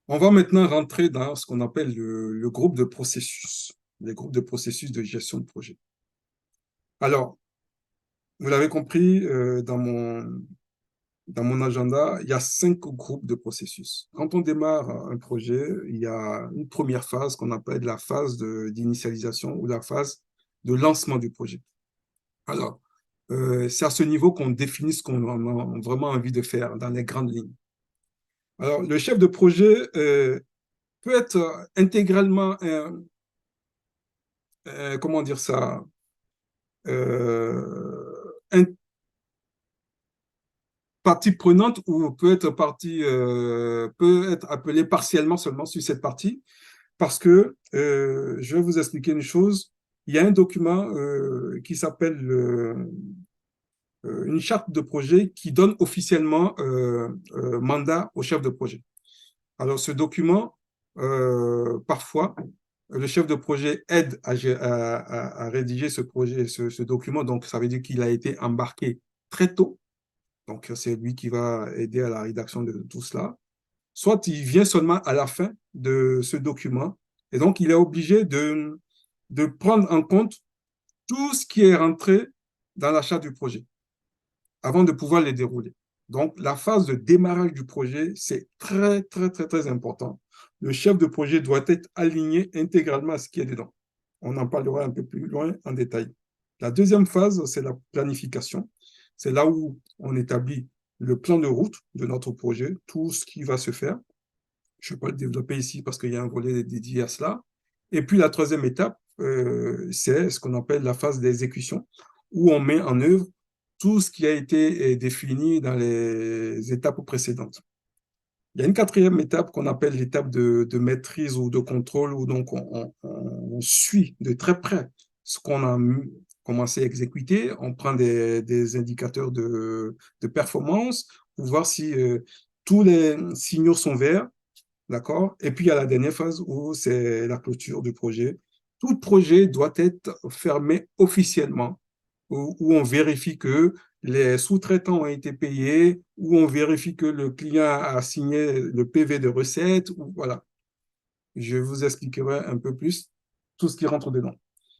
On va maintenant rentrer dans ce qu'on appelle le groupe de processus, les groupes de processus de gestion de projet. Alors, vous l'avez compris, dans mon agenda, il y a 5 groupes de processus. Quand on démarre un projet, il y a une première phase qu'on appelle la phase d'initialisation ou la phase de lancement du projet. Alors, c'est à ce niveau qu'on définit ce qu'on a vraiment envie de faire dans les grandes lignes. Alors, le chef de projet peut être intégralement, comment dire ça, une partie prenante ou peut être appelé partiellement seulement sur cette partie parce que je vais vous expliquer une chose. Il y a un document qui s'appelle une charte de projet qui donne officiellement mandat au chef de projet. Alors, ce document, parfois, le chef de projet aide à rédiger ce projet, ce document. Donc, ça veut dire qu'il a été embarqué très tôt. Donc, c'est lui qui va aider à la rédaction de tout cela. Soit il vient seulement à la fin de ce document. Et donc, il est obligé de prendre en compte tout ce qui est rentré dans la charte du projet avant de pouvoir les dérouler. Donc, la phase de démarrage du projet, c'est très, très, très, très important. Le chef de projet doit être aligné intégralement à ce qui est dedans. On en parlera un peu plus loin en détail. La deuxième phase, c'est la planification. C'est là où on établit le plan de route de notre projet, tout ce qui va se faire. Je ne vais pas le développer ici parce qu'il y a un volet dédié à cela. Et puis la troisième étape, c'est ce qu'on appelle la phase d'exécution, où on met en œuvre tout ce qui a été défini dans les étapes précédentes. Il y a une quatrième étape qu'on appelle l'étape de maîtrise ou de contrôle, où donc on suit de très près ce qu'on a commencé à exécuter. On prend des indicateurs de performance pour voir si tous les signaux sont verts. D'accord? Et puis, il y a la dernière phase où c'est la clôture du projet. Tout projet doit être fermé officiellement, où on vérifie que les sous-traitants ont été payés, où on vérifie que le client a signé le PV de recette. Voilà. Je vous expliquerai un peu plus tout ce qui rentre dedans.